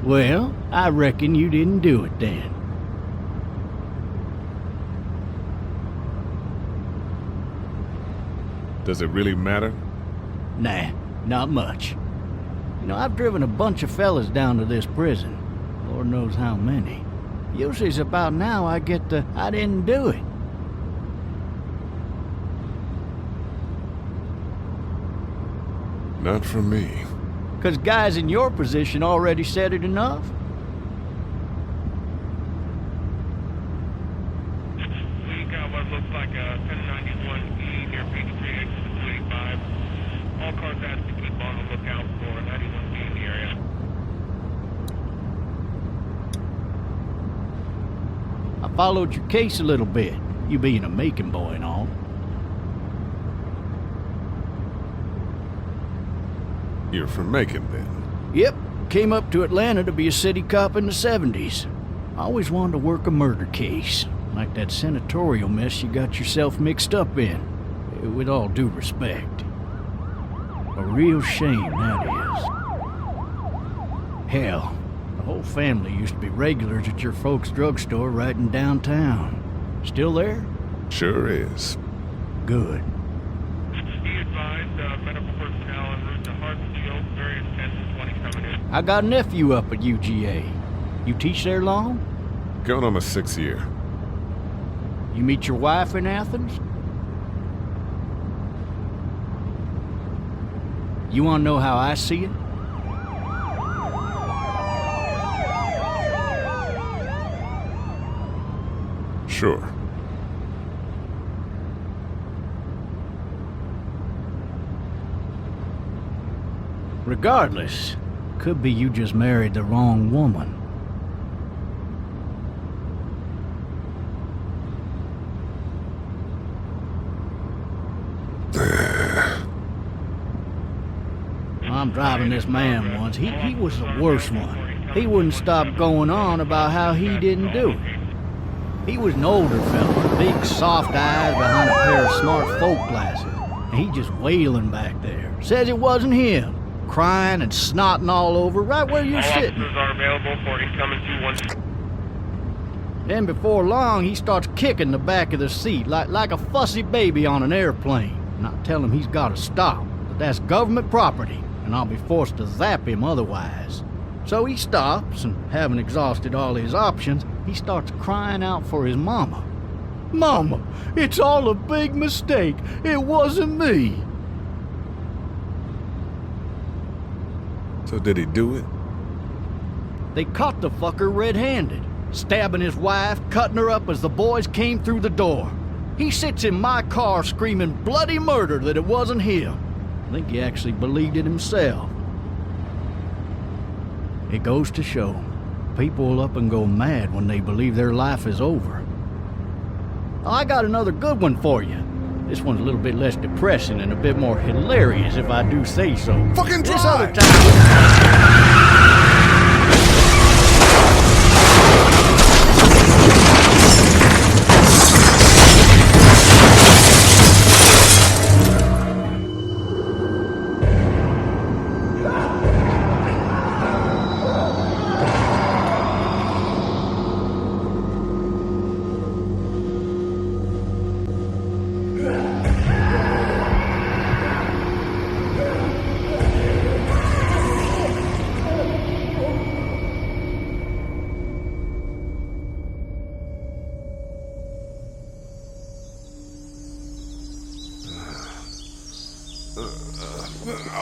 Well, I reckon you didn't do it then. Does it really matter? Nah, not much. You know, I've driven a bunch of fellas down to this prison. Lord knows how many. Usually it's about now I get the, I didn't do it. Not from me. 'Cause guys in your position already said it enough? We got what looks like a 1091E near Peach Tree, exit 285. All cars asked to keep on the lookout for 91B in the area. I followed your case a little bit, you being a Macon boy and all. You're from Macon, then? Yep, came up to Atlanta to be a city cop in the 70s. I always wanted to work a murder case, like that senatorial mess you got yourself mixed up in. With all due respect. A real shame, that is. Hell, the whole family used to be regulars at your folks' drugstore right in downtown. Still there? Sure is. Good. Be advised, medical personnel en route to Hartsfield, very intense 20 coming in. I got a nephew up at UGA. You teach there long? Going on my 6th year. You meet your wife in Athens? You want to know how I see it? Sure. Regardless, could be you just married the wrong woman. I'm driving this man once. He was the worst one. He wouldn't stop going on about how he didn't do it. He was an older fella, big soft eyes behind a pair of smart folk glasses. And he just wailing back there. Says it wasn't him. Crying and snotting all over right where you're sitting. Officers are available for incoming 212. Then before long, he starts kicking the back of the seat like a fussy baby on an airplane. And I tell him he's got to stop, that that's government property, and I'll be forced to zap him otherwise. So he stops, and having exhausted all his options, he starts crying out for his mama. Mama, it's all a big mistake. It wasn't me. So did he do it? They caught the fucker red-handed, stabbing his wife, cutting her up as the boys came through the door. He sits in my car screaming bloody murder that it wasn't him. I think he actually believed it himself. It goes to show, people will up and go mad when they believe their life is over. I got another good one for you. This one's a little bit less depressing and a bit more hilarious, if I do say so. Fucking drive! This other time...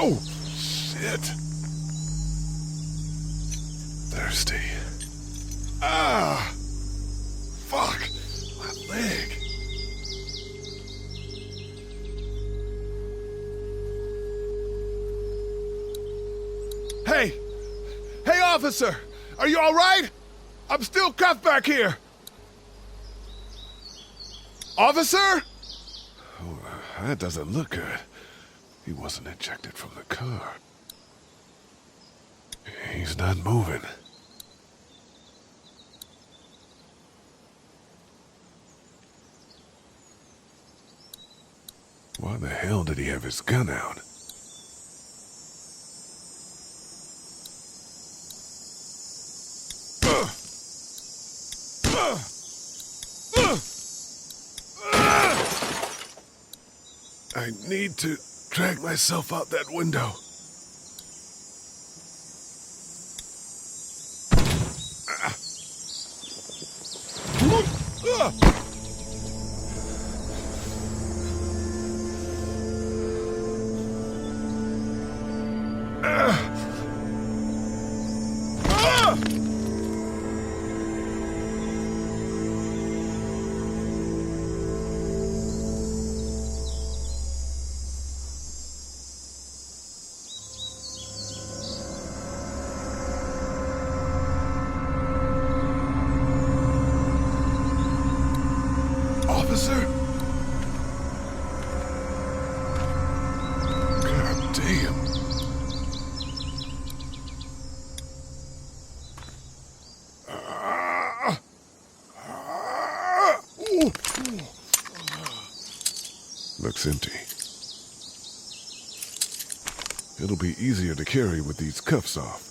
Oh, shit. Thirsty. Ah! Fuck! My leg. Hey! Hey, officer! Are you all right? I'm still cuffed back here. Officer? Oh, that doesn't look good. He wasn't ejected from the car. He's not moving. Why the hell did he have his gun out? need to drag myself out that window. Officer? God damn. Looks empty. It'll be easier to carry with these cuffs off.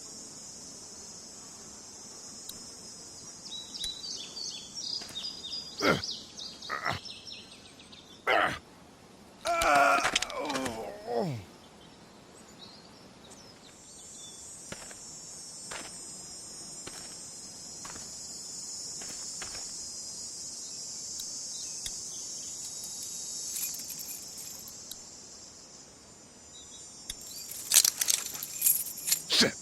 Shit!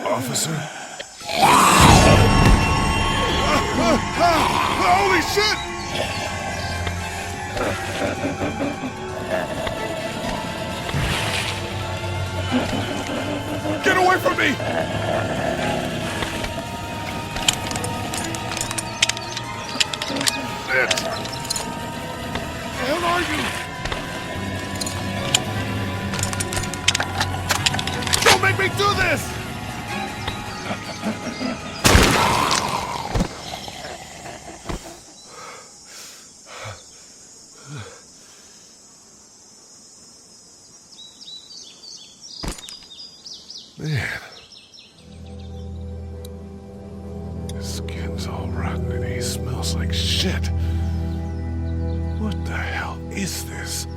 Officer? Holy shit! Get away from me! Shit! Where the hell are you? Don't make me do this! Man. His skin's all rotten and he smells like shit. What the hell is this?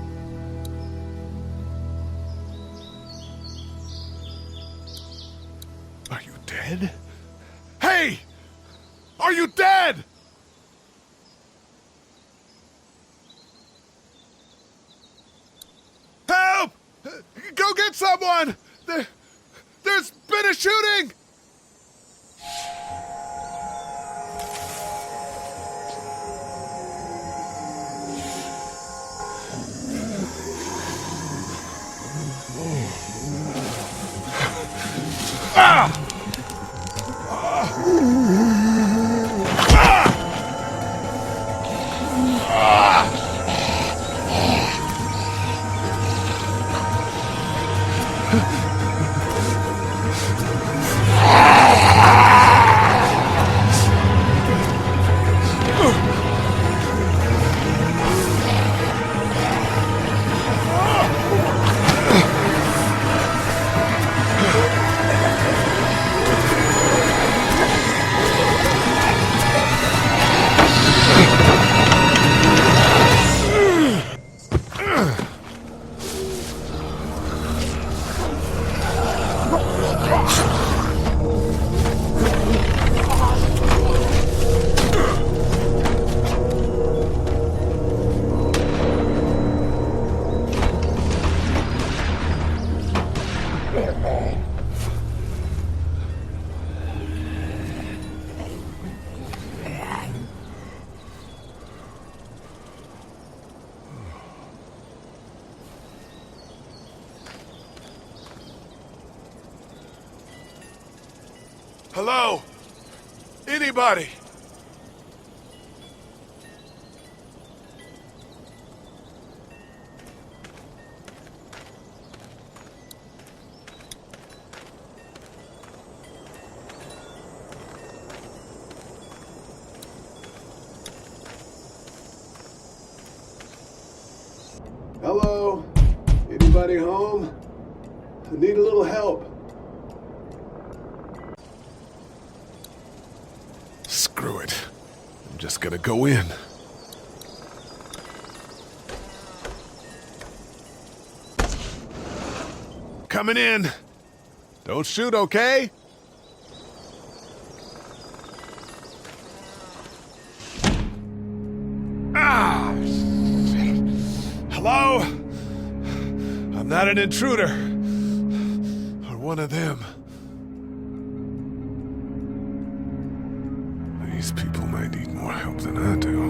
Are you dead? Hey! Are you dead? Help! Go get someone! There's been a shooting! Ah! Hello? Anybody? Anybody home? I need a little help. Screw it. I'm just gonna go in. Coming in. Don't shoot, okay? Ah! Shit. Hello? I'm not an intruder. Or one of them. These people might need more help than I do.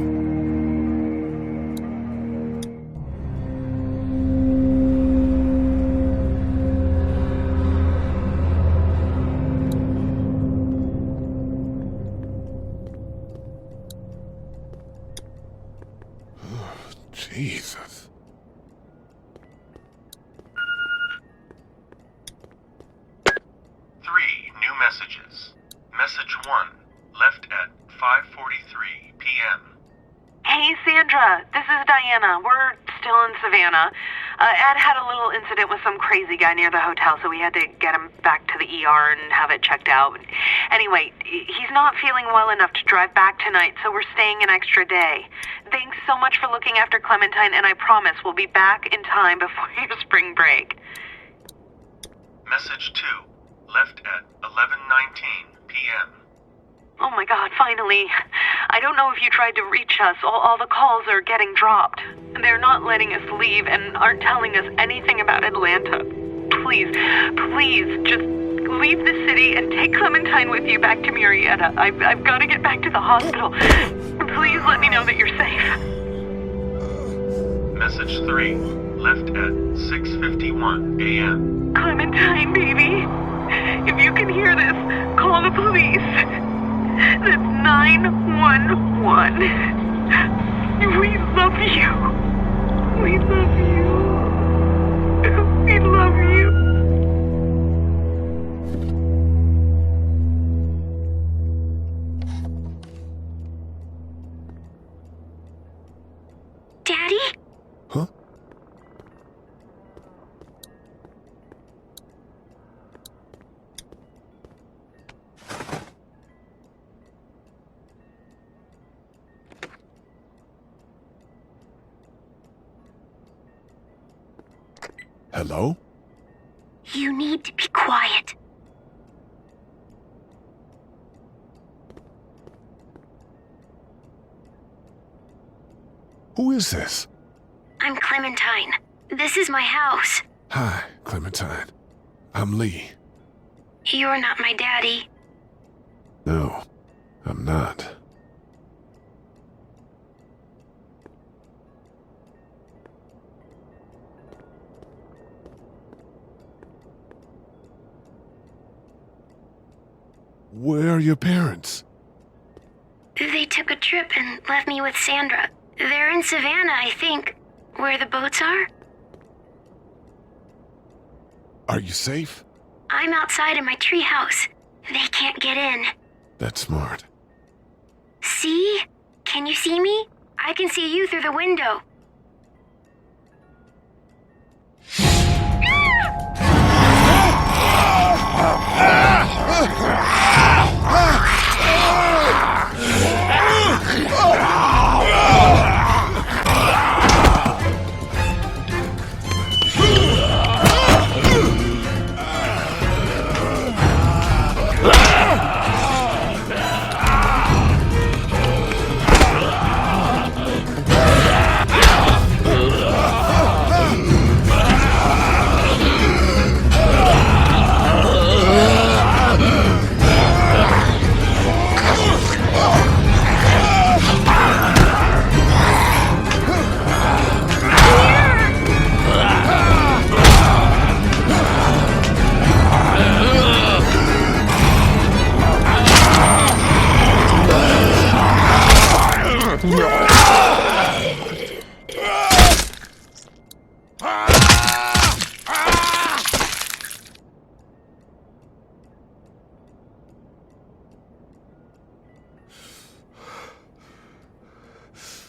Jesus. Three new messages. Message 1, left at 5:43 p.m. Hey, Sandra. This is Diana. We're still in Savannah. Ed had a little incident with some crazy guy near the hotel, so we had to get him back to the ER and have it checked out. Anyway, he's not feeling well enough to drive back tonight, so we're staying an extra day. Thanks so much for looking after Clementine, and I promise we'll be back in time before your spring break. Message 2, left at 11:19 p.m. Oh my God, finally. I don't know if you tried to reach us. All the calls are getting dropped. They're not letting us leave and aren't telling us anything about Atlanta. Please, just leave the city and take Clementine with you back to Murrieta. I've got to get back to the hospital. Please let me know that you're safe. Message 3, left at 6:51 a.m. Clementine, baby. If you can hear this, call the police. That's 911. We love you. We love you. We love you. Daddy? Huh? Hello? You need to be quiet. Who is this? I'm Clementine. This is my house. Hi, Clementine. I'm Lee. You're not my daddy. No, I'm not. Where are your parents? They took a trip and left me with Sandra. They're in Savannah, I think. Where the boats are? Are you safe? I'm outside in my treehouse. They can't get in. That's smart. See? Can you see me? I can see you through the window.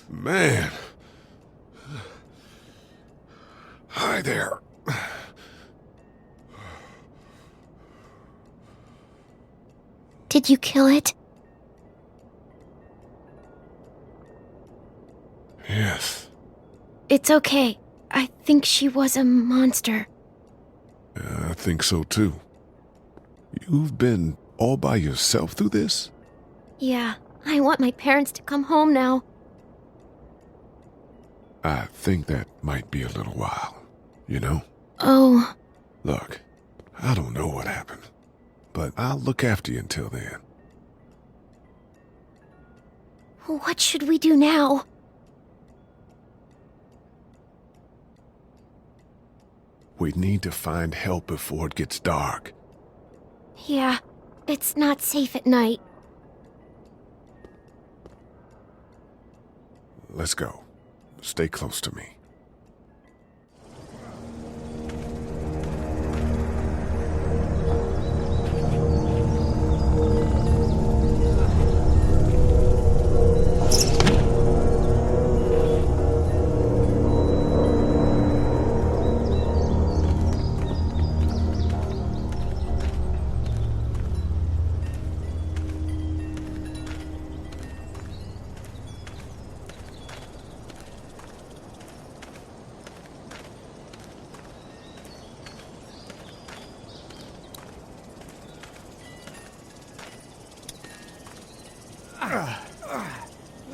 Man. Hi there. Did you kill it? Yes. It's okay. I think she was a monster. I think so too. You've been all by yourself through this? Yeah, I want my parents to come home now. I think that might be a little while, you know? Oh. Look, I don't know what happened, but I'll look after you until then. What should we do now? We need to find help before it gets dark. Yeah, it's not safe at night. Let's go. Stay close to me.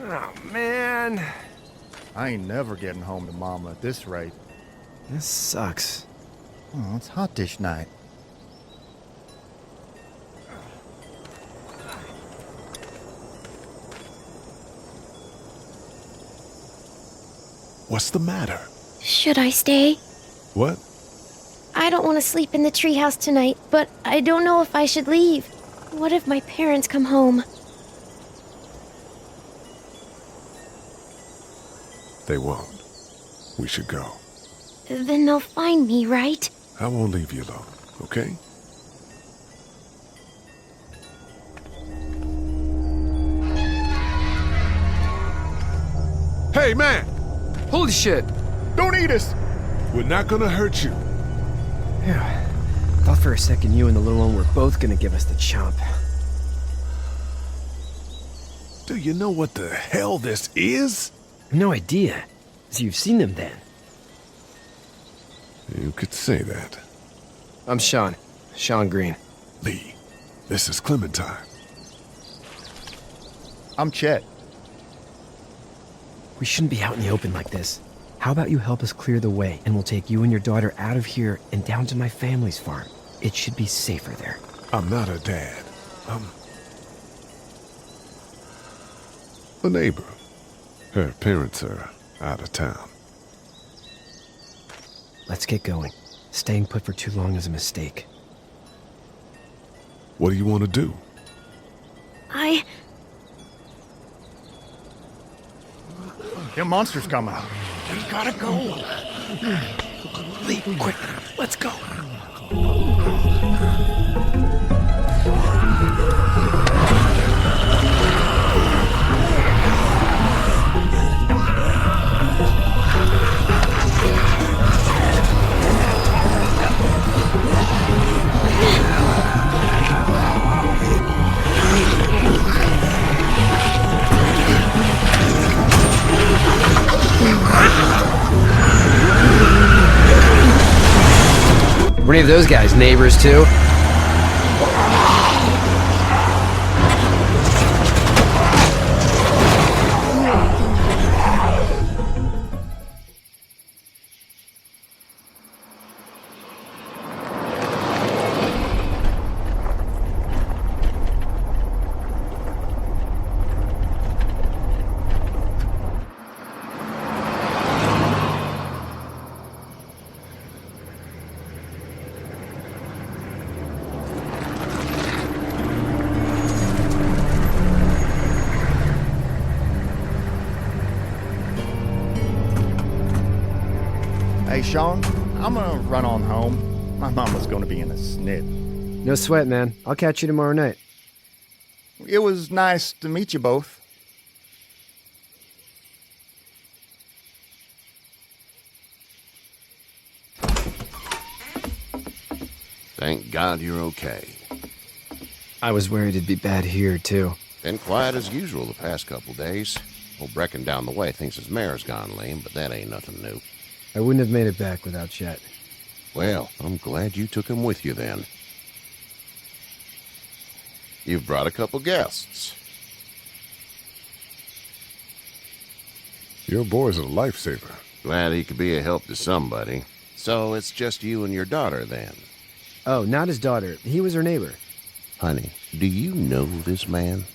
Oh, man. I ain't never getting home to Mama at this rate. This sucks. Oh, it's hot dish night. What's the matter? Should I stay? What? I don't want to sleep in the treehouse tonight, but I don't know if I should leave. What if my parents come home? They won't. We should go. Then they'll find me, right? I won't leave you alone, okay? Hey, man! Holy shit! Don't eat us! We're not gonna hurt you. Yeah. Thought for a second you and the little one were both gonna give us the chomp. Do you know what the hell this is? No idea. So you've seen them then? You could say that. I'm Sean. Sean Green. Lee, this is Clementine. I'm Chet. We shouldn't be out in the open like this. How about you help us clear the way, and we'll take you and your daughter out of here and down to my family's farm. It should be safer there. I'm not a dad. I'm a neighbor. Her parents are out of town. Let's get going. Staying put for too long is a mistake. What do you want to do? Them monsters come out. We gotta go. Lee, quick, let's go. Were any of those guys neighbors too? Hey, Sean, I'm gonna run on home. My mama's gonna be in a snit. No sweat, man. I'll catch you tomorrow night. It was nice to meet you both. Thank God you're okay. I was worried it'd be bad here, too. Been quiet as usual the past couple days. Old Brecken down the way thinks his mare's gone lame, but that ain't nothing new. I wouldn't have made it back without Chet. Well, I'm glad you took him with you then. You've brought a couple guests. Your boy's a lifesaver. Glad he could be a help to somebody. So it's just you and your daughter then? Oh, not his daughter. He was her neighbor. Honey, do you know this man?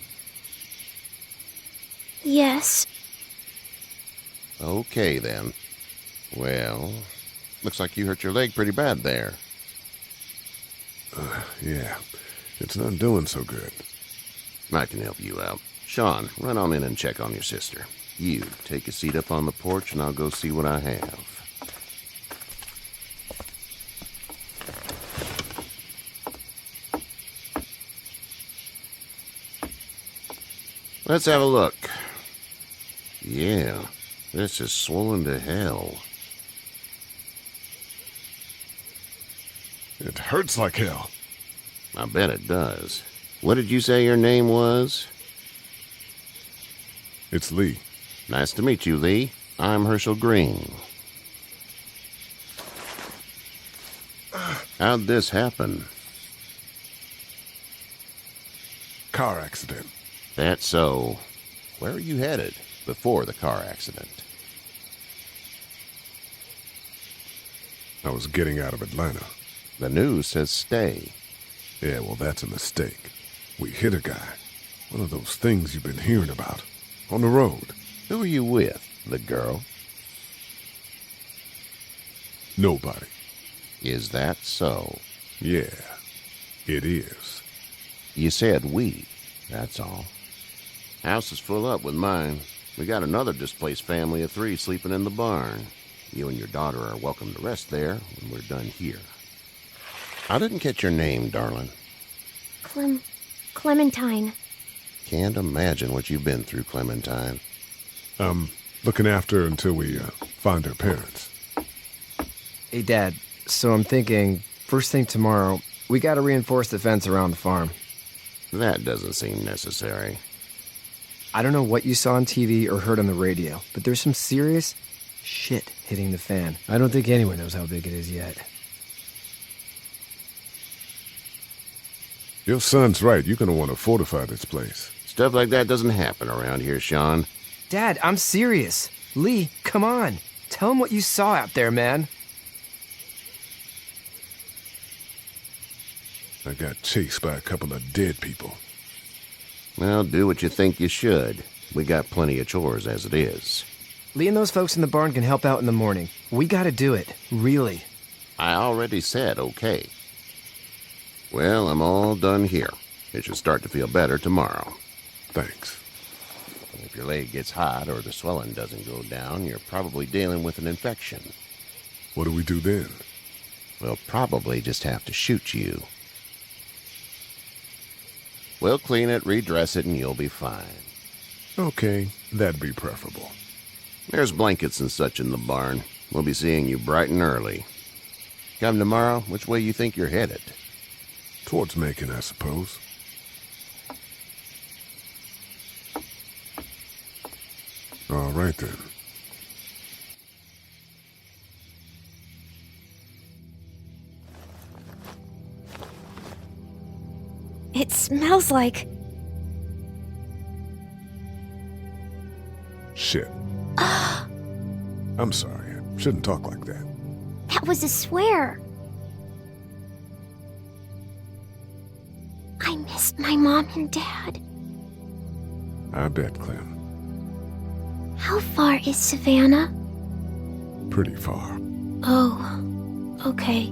Yes. Okay, then. Well, looks like you hurt your leg pretty bad there. Yeah, it's not doing so good. I can help you out. Sean, run on in and check on your sister. You, take a seat up on the porch and I'll go see what I have. Let's have a look. Yeah, this is swollen to hell. It hurts like hell. I bet it does. What did you say your name was? It's Lee. Nice to meet you, Lee. I'm Herschel Green. How'd this happen? Car accident. That's so. Where are you headed before the car accident? I was getting out of Atlanta. The news says stay. Yeah, well, that's a mistake. We hit a guy. One of those things you've been hearing about. On the road. Who are you with? The girl? Nobody. Is that so? Yeah, it is. You said we. That's all. House is full up with mine. We got another displaced family of 3 sleeping in the barn. You and your daughter are welcome to rest there when we're done here. I didn't catch your name, darling. Clementine. Can't imagine what you've been through, Clementine. Looking after her until we find her parents. Hey, Dad, so I'm thinking, first thing tomorrow, we gotta reinforce the fence around the farm. That doesn't seem necessary. I don't know what you saw on TV or heard on the radio, but there's some serious shit hitting the fan. I don't think anyone knows how big it is yet. Your son's right. You're gonna want to fortify this place. Stuff like that doesn't happen around here, Sean. Dad, I'm serious. Lee, come on. Tell him what you saw out there, man. I got chased by a couple of dead people. Well, do what you think you should. We got plenty of chores as it is. Lee and those folks in the barn can help out in the morning. We gotta do it. Really. I already said okay. Well, I'm all done here. It should start to feel better tomorrow. Thanks. If your leg gets hot or the swelling doesn't go down, you're probably dealing with an infection. What do we do then? We'll probably just have to shoot you. We'll clean it, redress it, and you'll be fine. Okay, that'd be preferable. There's blankets and such in the barn. We'll be seeing you bright and early. Come tomorrow, which way you think you're headed? Towards Macon, I suppose. All right, then. It smells like... Shit. I'm sorry. I shouldn't talk like that. That was a swear. I missed my mom and dad. I bet, Clem. How far is Savannah? Pretty far. Oh, okay.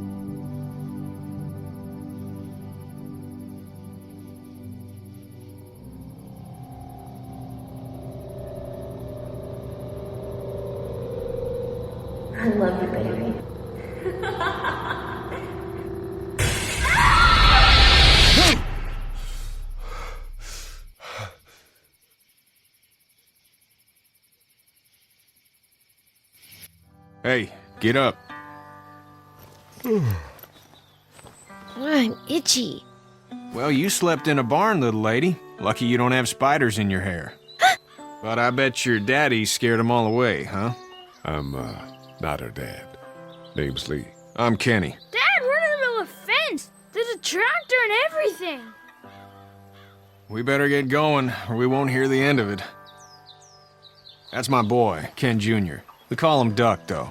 I love you, baby. Hey, get up. I'm itchy. Well, you slept in a barn, little lady. Lucky you don't have spiders in your hair. But I bet your daddy scared them all away, huh? I'm, not her dad. Name's Lee. I'm Kenny. Dad, we're in the middle of a fence. There's a tractor and everything. We better get going, or we won't hear the end of it. That's my boy, Ken Jr. We call him Duck, though.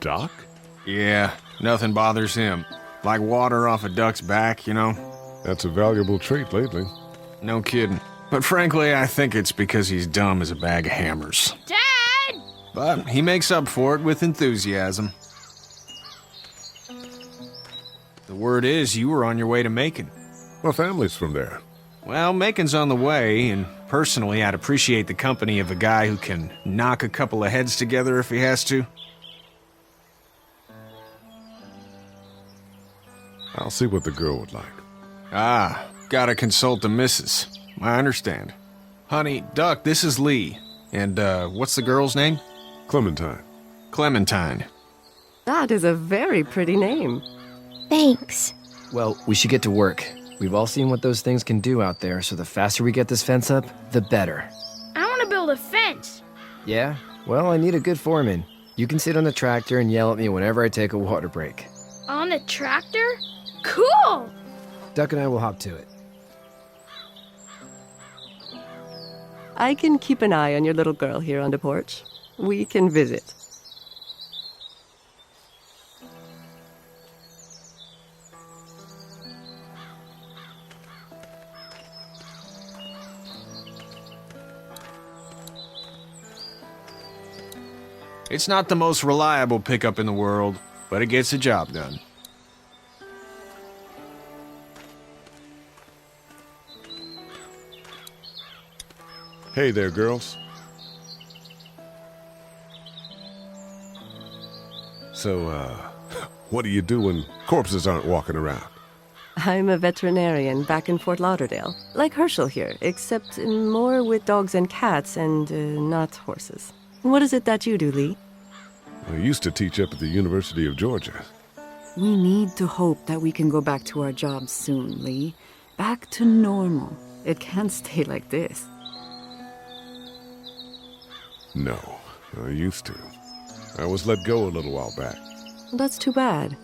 Doc? Yeah, nothing bothers him. Like water off a duck's back, you know? That's a valuable trait lately. No kidding. But frankly, I think it's because he's dumb as a bag of hammers. Dad! But he makes up for it with enthusiasm. The word is you were on your way to Macon. My family's from there. Well, Macon's on the way, and personally, I'd appreciate the company of a guy who can knock a couple of heads together if he has to. I'll see what the girl would like. Ah, gotta consult the missus. I understand. Honey, Duck, this is Lee. And, what's the girl's name? Clementine. Clementine. That is a very pretty name. Thanks. Well, we should get to work. We've all seen what those things can do out there, so the faster we get this fence up, the better. I want to build a fence. Yeah? Well, I need a good foreman. You can sit on the tractor and yell at me whenever I take a water break. On the tractor? Cool! Duck and I will hop to it. I can keep an eye on your little girl here on the porch. We can visit. It's not the most reliable pickup in the world, but it gets the job done. Hey there, girls. So, what do you do when corpses aren't walking around? I'm a veterinarian back in Fort Lauderdale, like Herschel here, except more with dogs and cats and not horses. What is it that you do, Lee? I used to teach up at the University of Georgia. We need to hope that we can go back to our jobs soon, Lee. Back to normal. It can't stay like this. No, I used to. I was let go a little while back. That's too bad.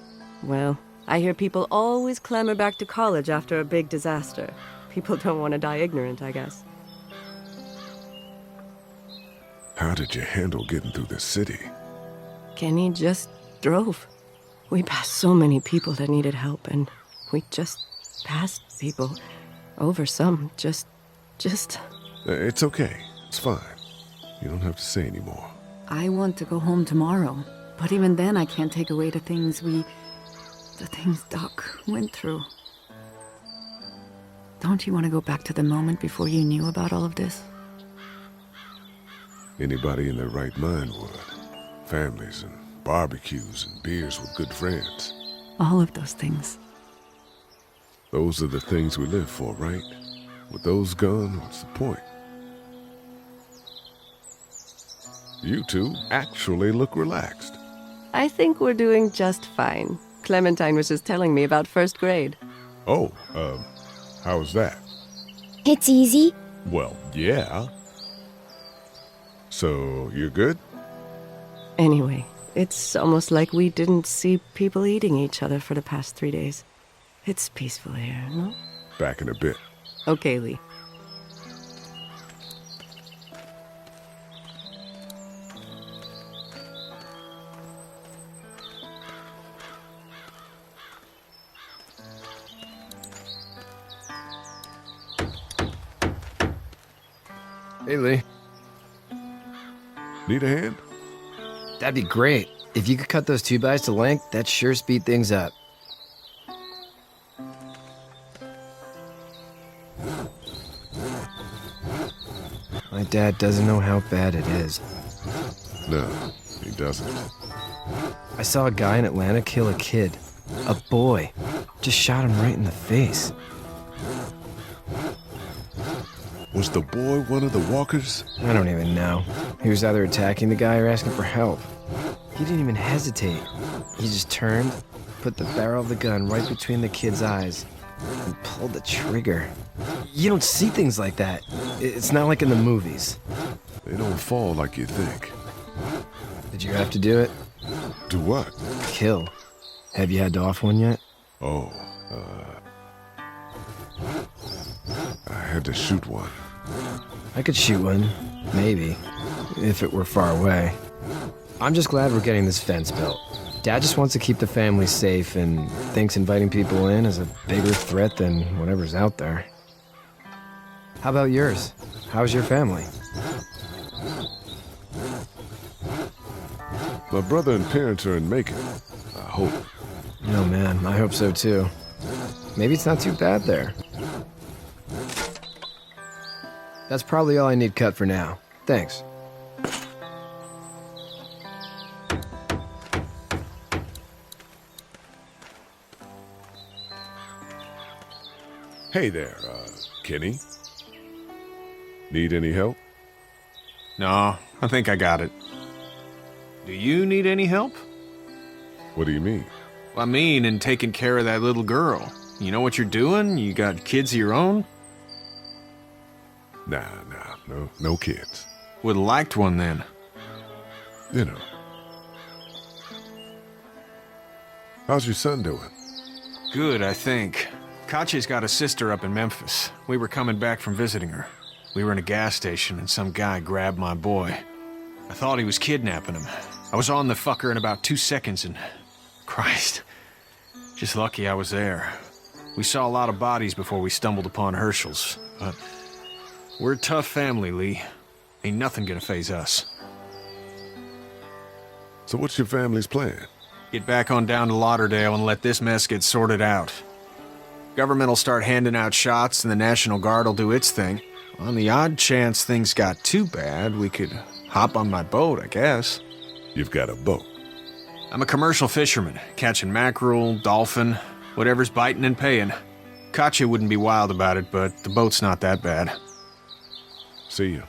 Well, I hear people always clamor back to college after a big disaster. People don't want to die ignorant, I guess. How did you handle getting through the city? Kenny just drove. We passed so many people that needed help, and we just passed people. Over some, just... It's okay. It's fine. You don't have to say anymore. I want to go home tomorrow, but even then I can't take away the things Doc went through. Don't you want to go back to the moment before you knew about all of this? Anybody in their right mind would. Families and barbecues and beers with good friends. All of those things. Those are the things we live for, right? With those gone, what's the point? You two actually look relaxed. I think we're doing just fine. Clementine was just telling me about first grade. Oh, how's that? It's easy. Well, yeah. So, you're good? Anyway, it's almost like we didn't see people eating each other for the past 3 days. It's peaceful here, no? Back in a bit. Okay, Lee. Hey, Lee. Need a hand? That'd be great. If you could cut those 2x to length, that'd sure speed things up. My dad doesn't know how bad it is. No, he doesn't. I saw a guy in Atlanta kill a kid. A boy. Just shot him right in the face. Was the boy one of the walkers? I don't even know. He was either attacking the guy or asking for help. He didn't even hesitate. He just turned, put the barrel of the gun right between the kid's eyes, and pulled the trigger. You don't see things like that. It's not like in the movies. They don't fall like you think. Did you have to do it? Do what? Kill. Have you had to off one yet? Oh, I had to shoot one. I could shoot one, maybe, if it were far away. I'm just glad we're getting this fence built. Dad just wants to keep the family safe and thinks inviting people in is a bigger threat than whatever's out there. How about yours? How's your family? My brother and parents are in Macon. I hope. Oh man, I hope so too. Maybe it's not too bad there. That's probably all I need cut for now. Thanks. Hey there, Kenny. Need any help? No, I think I got it. Do you need any help? What do you mean? I mean, in taking care of that little girl. You know what you're doing? You got kids of your own? Nah, no kids. Would've liked one then. You know. How's your son doing? Good, I think. Katya's got a sister up in Memphis. We were coming back from visiting her. We were in a gas station and some guy grabbed my boy. I thought he was kidnapping him. I was on the fucker in about 2 seconds and... Christ. Just lucky I was there. We saw a lot of bodies before we stumbled upon Herschel's, but... We're a tough family, Lee. Ain't nothing gonna faze us. So what's your family's plan? Get back on down to Lauderdale and let this mess get sorted out. Government will start handing out shots and the National Guard will do its thing. On the odd chance things got too bad, we could hop on my boat, I guess. You've got a boat? I'm a commercial fisherman, catching mackerel, dolphin, whatever's biting and paying. Katya wouldn't be wild about it, but the boat's not that bad. See you.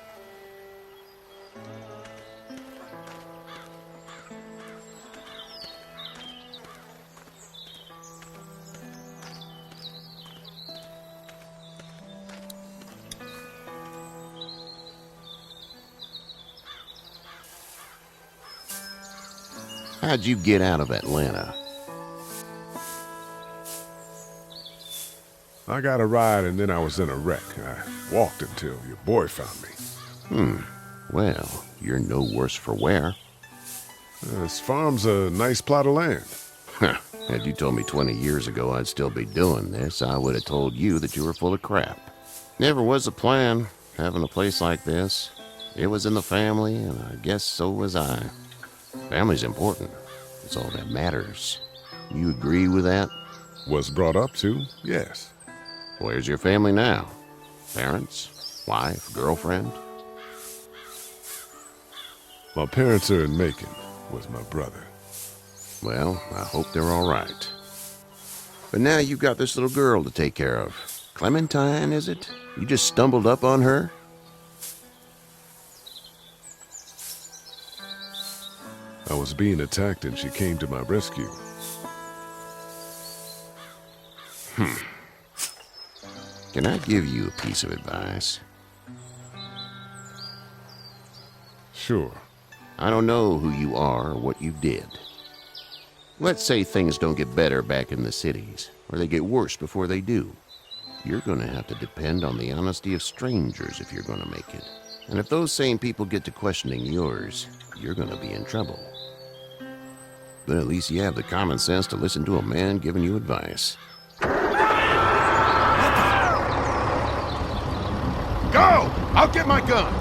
How'd you get out of Atlanta? I got a ride and then I was in a wreck. I walked until your boy found me. Well, you're no worse for wear. This farm's a nice plot of land. Had you told me 20 years ago I'd still be doing this, I would have told you that you were full of crap. Never was a plan, having a place like this. It was in the family, and I guess so was I. Family's important. It's all that matters. You agree with that? Was brought up to, yes. Where's your family now? Parents? Wife? Girlfriend? My parents are in Macon with my brother. Well, I hope they're all right. But now you've got this little girl to take care of. Clementine, is it? You just stumbled up on her? I was being attacked and she came to my rescue. Can I give you a piece of advice? Sure. I don't know who you are or what you did. Let's say things don't get better back in the cities, or they get worse before they do. You're going to have to depend on the honesty of strangers if you're going to make it. And if those same people get to questioning yours, you're going to be in trouble. But at least you have the common sense to listen to a man giving you advice. Go! I'll get my gun!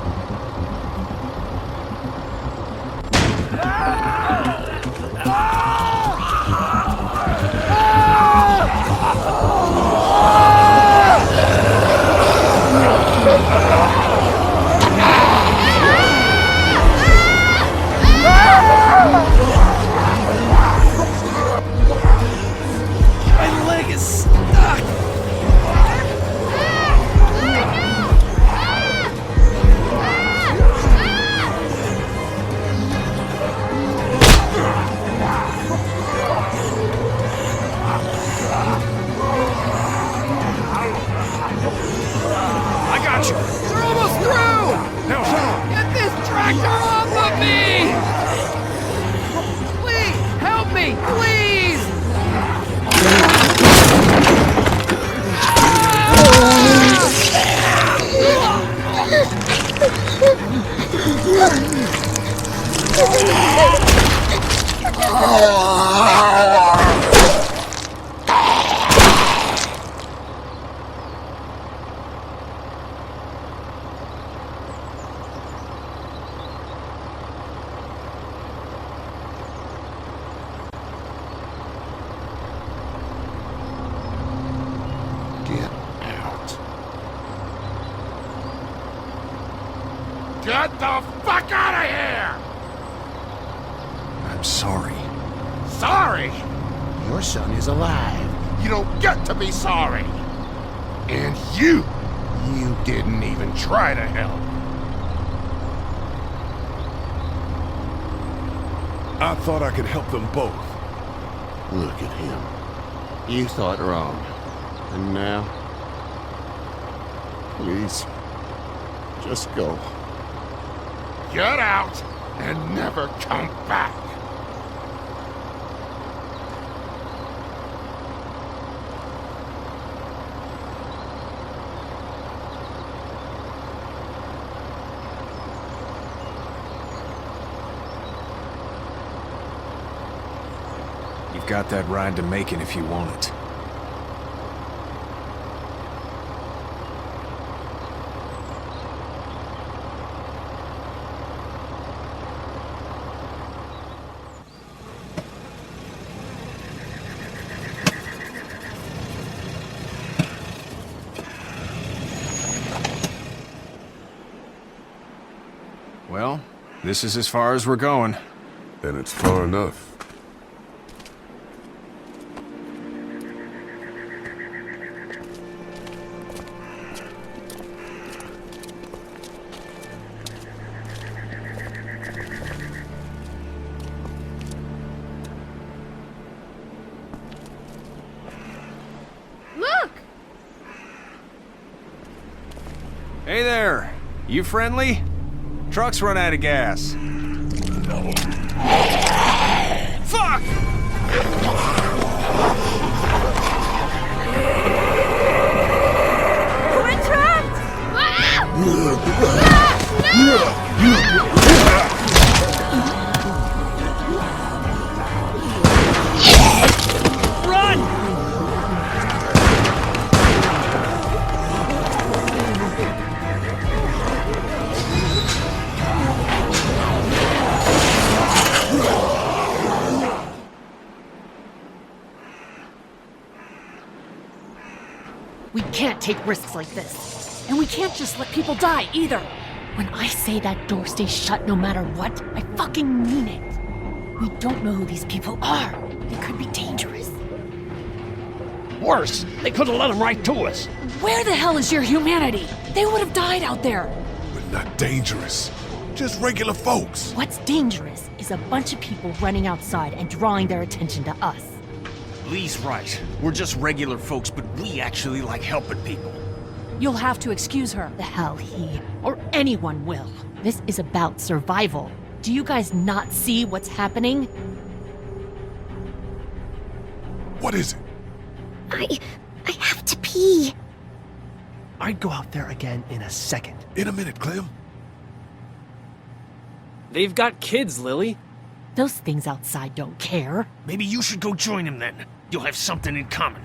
My leg is stuck! We're almost through! Now, Sean! Get this tractor off of me! Please, help me, please! Get the fuck out of here! I'm sorry. Sorry? Your son is alive. You don't get to be sorry. And you didn't even try to help. I thought I could help them both. Look at him. You thought wrong. And now? Please, just go. Get out and never come back. You've got that ride to Macon if you want it. Well, this is as far as we're going. Then it's far enough. Look! Hey there! You friendly? Truck's run out of gas. Fuck! We're trapped! Run! We can't take risks like this. And we can't just let people die, either. When I say that door stays shut no matter what, I fucking mean it. We don't know who these people are. They could be dangerous. Worse, they could have let them right to us. Where the hell is your humanity? They would have died out there. We're not dangerous. Just regular folks. What's dangerous is a bunch of people running outside and drawing their attention to us. Lee's right. We're just regular folks, but we actually like helping people. You'll have to excuse her. The hell he or anyone will. This is about survival. Do you guys not see what's happening? What is it? I have to pee. I'd go out there again in a second. In a minute, Clem. They've got kids, Lily. Those things outside don't care. Maybe you should go join them then. You'll have something in common.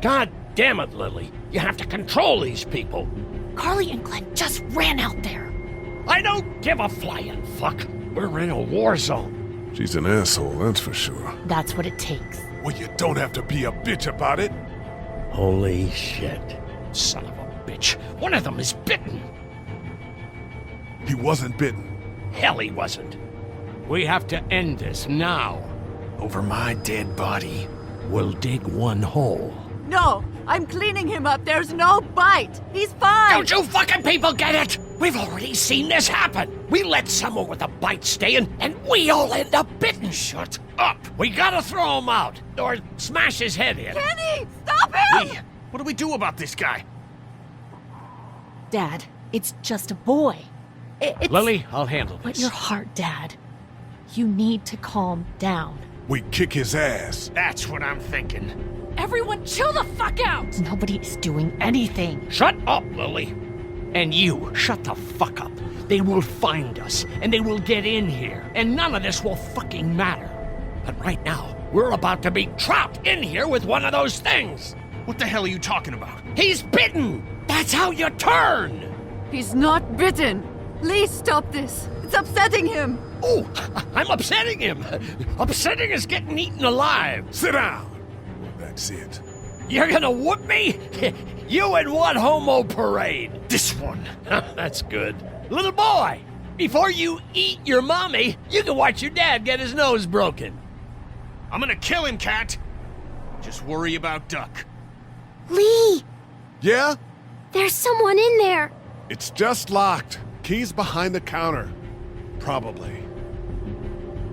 God damn it, Lily. You have to control these people. Carly and Glenn just ran out there. I don't give a flying fuck. We're in a war zone. She's an asshole, that's for sure. That's what it takes. Well, you don't have to be a bitch about it. Holy shit. Son of a bitch. One of them is bitten. He wasn't bitten. Hell, he wasn't. We have to end this now. Over my dead body. We'll dig one hole. No, I'm cleaning him up. There's no bite. He's fine. Don't you fucking people get it? We've already seen this happen. We let someone with a bite stay in, and we all end up bitten. Shut up. We gotta throw him out, or smash his head in. Kenny, stop him! Lee, what do we do about this guy? Dad, It's just a boy. It's... Lily, I'll handle But this. your heart, Dad. You need to calm down. We kick his ass. That's what I'm thinking. Everyone chill the fuck out! Nobody is doing anything. Shut up, Lily. And you, shut the fuck up. They will find us, and they will get in here, and none of this will fucking matter. But right now, we're about to be trapped in here with one of those things. What the hell are you talking about? He's bitten! That's how you turn! He's not bitten. Lee, stop this. It's upsetting him. Oh, I'm upsetting him. Upsetting is getting eaten alive. Sit down. That's it. You're gonna whoop me? You and what homo parade? This one. That's good. Little boy, before you eat your mommy, you can watch your dad get his nose broken. I'm gonna kill him, Cat. Just worry about Duck. Lee! Yeah? There's someone in there. It's just locked. Key's behind the counter. Probably.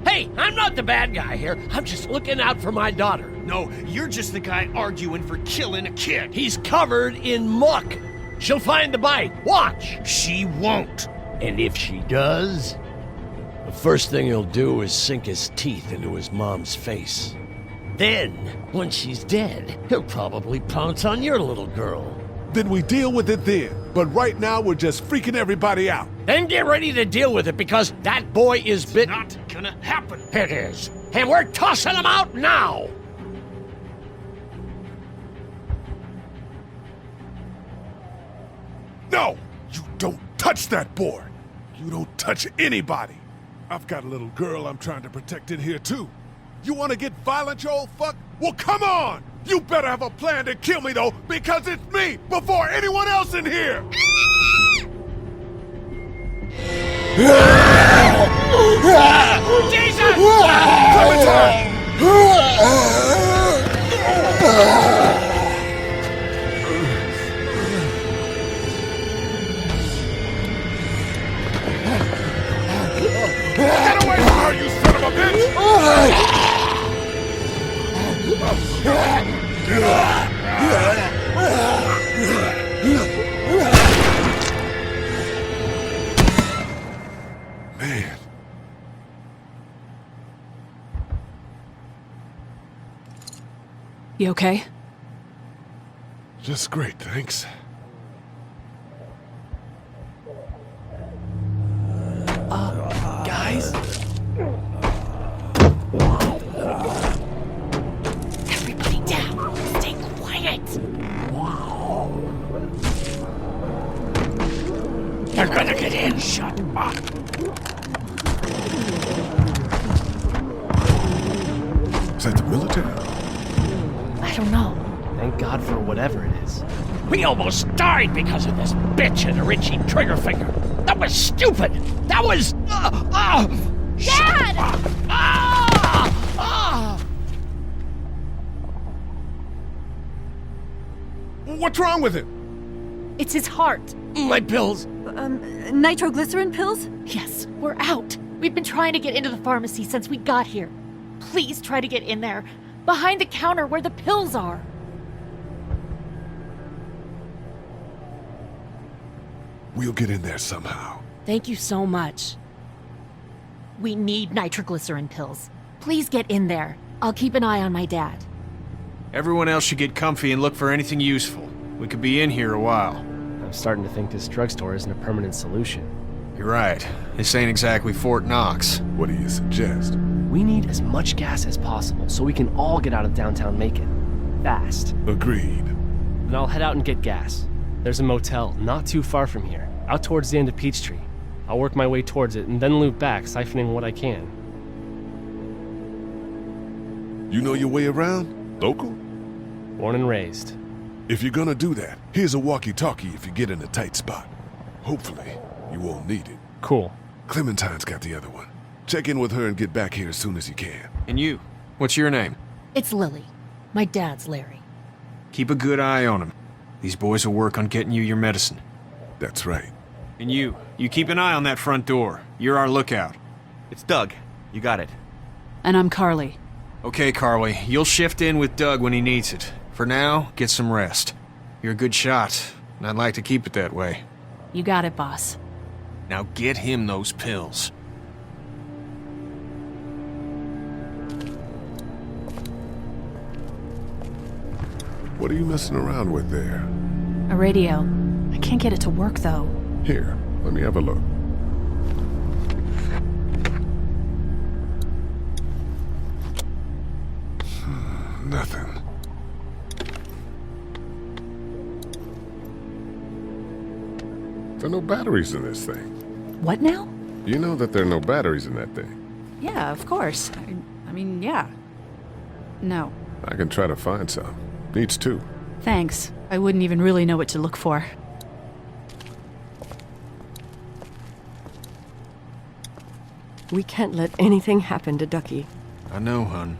Hey, I'm not the bad guy here. I'm just looking out for my daughter. No, you're just the guy arguing for killing a kid. He's covered in muck. She'll find the bite. Watch. She won't. And if she does, the first thing he'll do is sink his teeth into his mom's face. Then, when she's dead, he'll probably pounce on your little girl. Then we deal with it then. But right now, we're just freaking everybody out. Then get ready to deal with it, because that boy is bitten. Not gonna happen. It is. And we're tossing him out now. No! You don't touch that boy! You don't touch anybody! I've got a little girl I'm trying to protect in here, too. You want to get violent, you old fuck? Well, come on! You better have a plan to kill me, though, because it's me before anyone else in here! Jesus! Clementine! Get away from her, you son of a bitch! Man. You okay? Just great, thanks. Guys? Everybody down. Stay quiet. They're gonna get in. Shut up. Is that the military? I don't know. Thank God for whatever it is. We almost died because of this bitch and her itchy trigger finger. That was stupid. That was... Dad! What's wrong with him? It's his heart. My pills. Nitroglycerin pills? Yes, we're out. We've been trying to get into the pharmacy since we got here. Please try to get in there. Behind the counter where the pills are. We'll get in there somehow. Thank you so much. We need nitroglycerin pills. Please get in there. I'll keep an eye on my dad. Everyone else should get comfy and look for anything useful. We could be in here a while. I'm starting to think this drugstore isn't a permanent solution. You're right. This ain't exactly Fort Knox. What do you suggest? We need as much gas as possible so we can all get out of downtown Macon. Fast. Agreed. Then I'll head out and get gas. There's a motel not too far from here, out towards the end of Peachtree. I'll work my way towards it and then loop back, siphoning what I can. You know your way around? Local? Born and raised. If you're gonna do that, here's a walkie-talkie if you get in a tight spot. Hopefully, you won't need it. Cool. Clementine's got the other one. Check in with her and get back here as soon as you can. And you? What's your name? It's Lily. My dad's Larry. Keep a good eye on him. These boys will work on getting you your medicine. That's right. And you keep an eye on that front door. You're our lookout. It's Doug. You got it. And I'm Carly. Okay, Carly. You'll shift in with Doug when he needs it. For now, get some rest. You're a good shot, and I'd like to keep it that way. You got it, boss. Now get him those pills. What are you messing around with there? A radio. I can't get it to work, though. Here, let me have a look. Nothing. There are no batteries in this thing. What now? You know that there are no batteries in that thing. Yeah, of course. I mean, yeah. No. I can try to find some. Needs two. Thanks. I wouldn't even really know what to look for. We can't let anything happen to Ducky. I know, hun.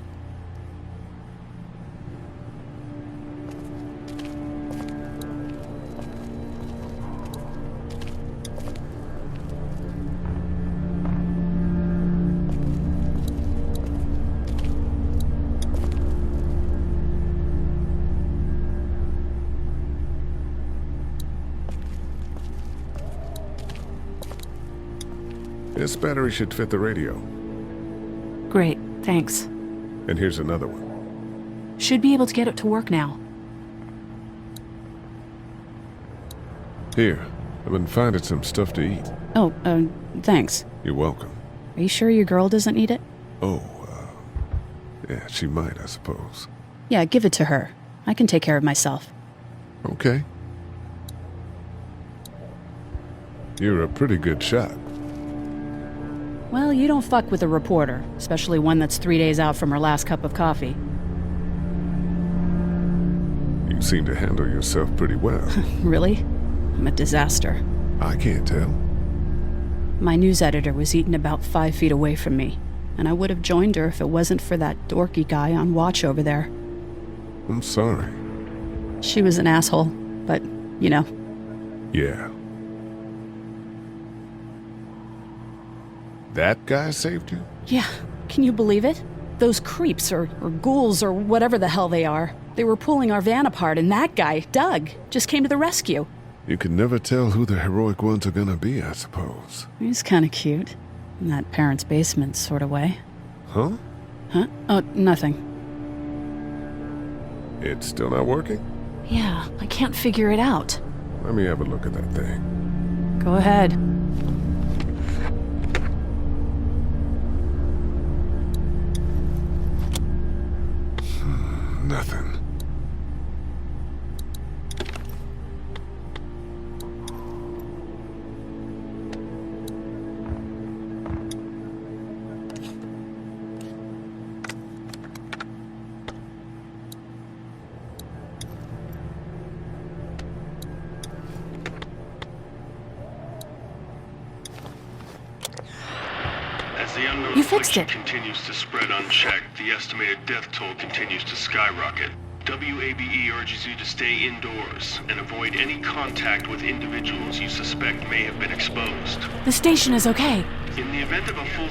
This battery should fit the radio. Great, thanks. And here's another one. Should be able to get it to work now. Here, I've been finding some stuff to eat. Oh, thanks. You're welcome. Are you sure your girl doesn't need it? Oh, yeah, she might, I suppose. Yeah, give it to her. I can take care of myself. Okay. You're a pretty good shot. Well, you don't fuck with a reporter, especially one that's 3 days out from her last cup of coffee. You seem to handle yourself pretty well. Really? I'm a disaster. I can't tell. My news editor was eaten about 5 feet away from me, and I would have joined her if it wasn't for that dorky guy on watch over there. I'm sorry. She was an asshole, but, you know. Yeah. That guy saved you? Yeah, can you believe it? Those creeps, or ghouls, or whatever the hell they are. They were pulling our van apart, and that guy, Doug, just came to the rescue. You can never tell who the heroic ones are gonna be, I suppose. He's kind of cute. In that parents' basement sort of way. Huh? Huh? Oh, nothing. It's still not working? Yeah, I can't figure it out. Let me have a look at that thing. Go ahead. Nothing. You fixed it. Continues to spread unchecked. The estimated death toll continues to skyrocket. WABE urges you to stay indoors and avoid any contact with individuals you suspect may have been exposed. The station is okay. In the event of a full...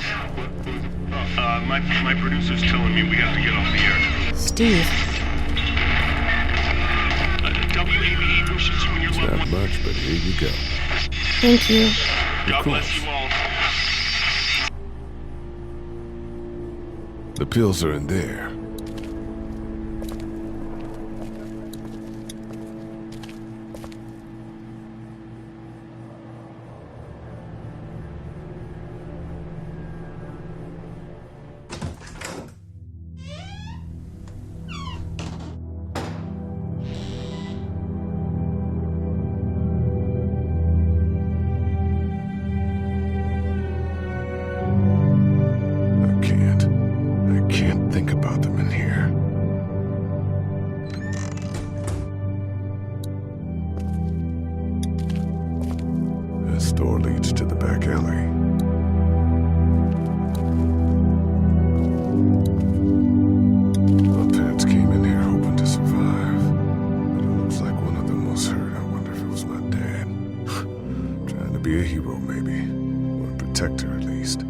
my producer's telling me we have to get off the air. Steve. WABE wishes you and your It's loved not ones... much, but here you go. Thank you. God bless you all. The pills are in there. This door leads to the back alley. My parents came in here hoping to survive, but it looks like one of them was hurt. I wonder if it was my dad. Trying to be a hero, maybe. Or a protector, at least.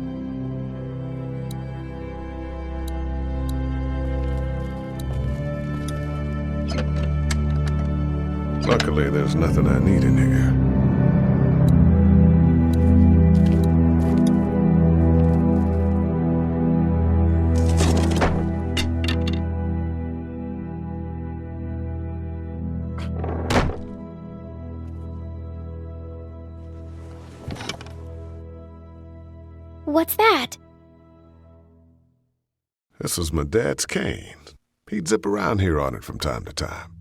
Luckily, there's nothing I need in here. What's that? This was my dad's cane. He'd zip around here on it from time to time.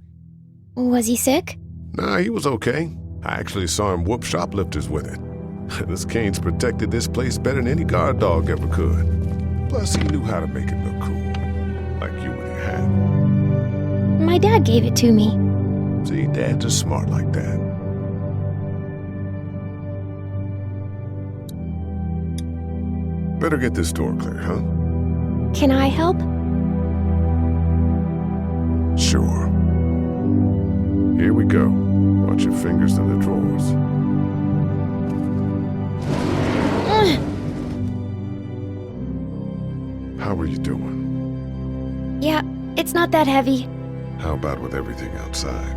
Was he sick? Nah, he was okay. I actually saw him whoop shoplifters with it. This cane's protected this place better than any guard dog ever could. Plus, he knew how to make it look cool. Like you with your hat. My dad gave it to me. See, dads are smart like that. Better get this door clear, huh? Can I help? Sure. Here we go. Watch your fingers in the drawers. How are you doing? Yeah, it's not that heavy. How about with everything outside?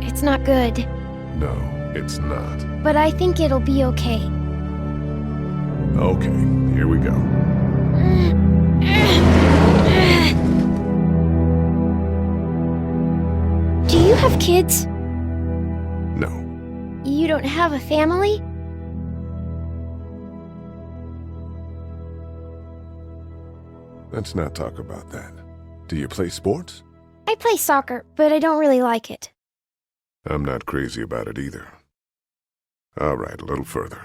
It's not good. No, it's not. But I think it'll be okay. Okay, here we go. Do you have kids? No. You don't have a family? Let's not talk about that. Do you play sports? I play soccer, but I don't really like it. I'm not crazy about it either. All right, a little further.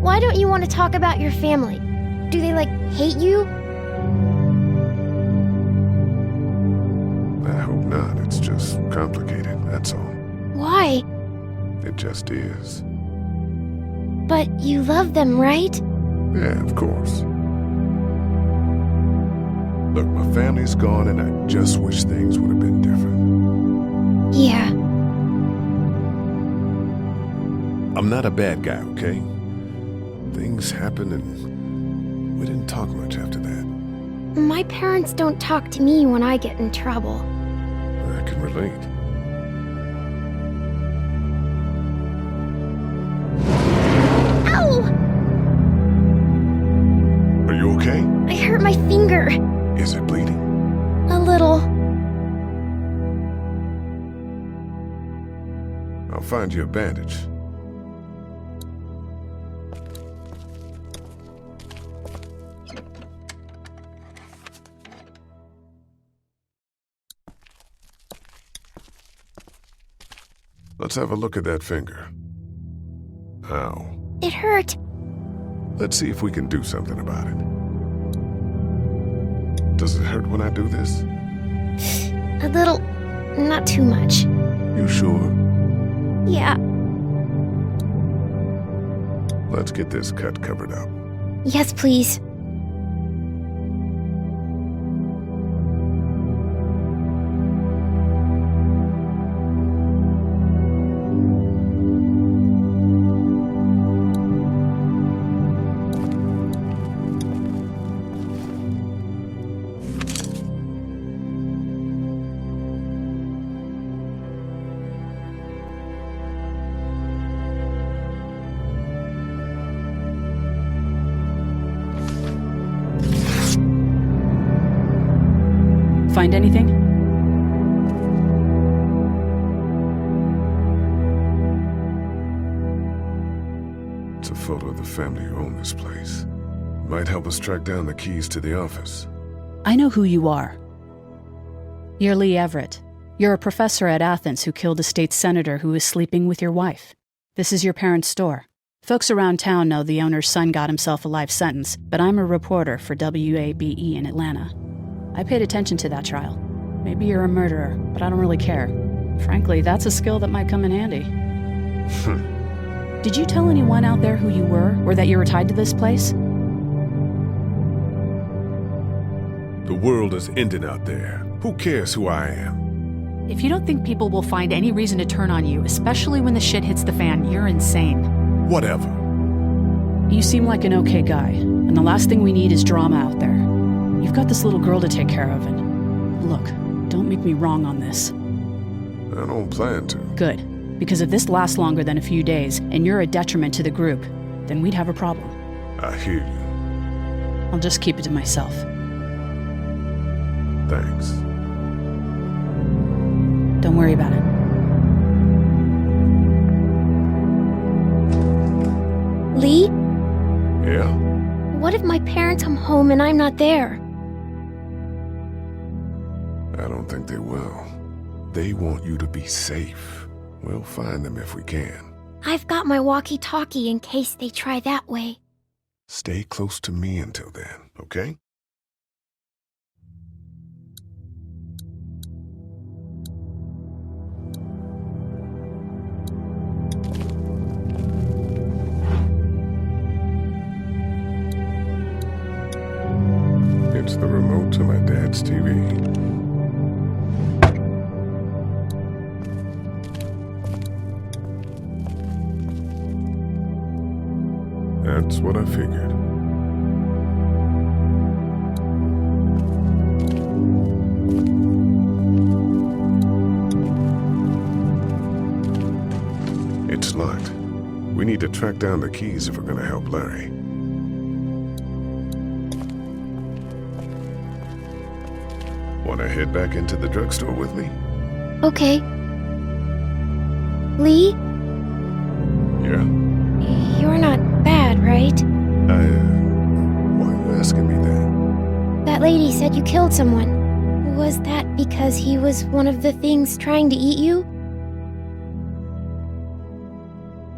Why don't you want to talk about your family? Do they, hate you? I hope not. It's just complicated, that's all. Why? It just is. But you love them, right? Yeah, of course. Look, my family's gone and I just wish things would have been different. Yeah. I'm not a bad guy, okay? Things happened and we didn't talk much after that. My parents don't talk to me when I get in trouble. I can relate. Ow! Are you okay? I hurt my finger. Is it bleeding? A little. I'll find you a bandage. Let's have a look at that finger. Ow. It hurt. Let's see if we can do something about it. Does it hurt when I do this? A little. Not too much. You sure? Yeah. Let's get this cut covered up. Yes, please. Find anything? It's a photo of the family who own this place. Might help us track down the keys to the office. I know who you are. You're Lee Everett. You're a professor at Athens who killed a state senator who was sleeping with your wife. This is your parents' store. Folks around town know the owner's son got himself a life sentence, but I'm a reporter for WABE in Atlanta. I paid attention to that trial. Maybe you're a murderer, but I don't really care. Frankly, that's a skill that might come in handy. Did you tell anyone out there who you were, or that you were tied to this place? The world is ending out there. Who cares who I am? If you don't think people will find any reason to turn on you, especially when the shit hits the fan, you're insane. Whatever. You seem like an okay guy, and the last thing we need is drama out there. You've got this little girl to take care of, and look, don't make me wrong on this. I don't plan to. Good, because if this lasts longer than a few days, and you're a detriment to the group, then we'd have a problem. I hear you. I'll just keep it to myself. Thanks. Don't worry about it. home and I'm not there? I don't think they will. They want you to be safe. We'll find them if we can. I've got my walkie-talkie in case they try that way. Stay close to me until then, okay? It's the remote to my dad's TV. That's what I figured. It's locked. We need to track down the keys if we're gonna help Larry. Wanna head back into the drugstore with me? Okay. Lee? Yeah? You're not bad, right? Why are you asking me that? That lady said you killed someone. Was that because he was one of the things trying to eat you?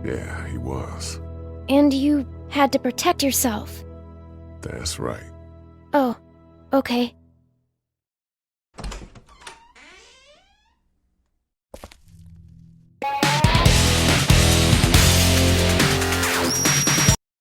Yeah, he was. And you had to protect yourself. That's right. Oh, okay.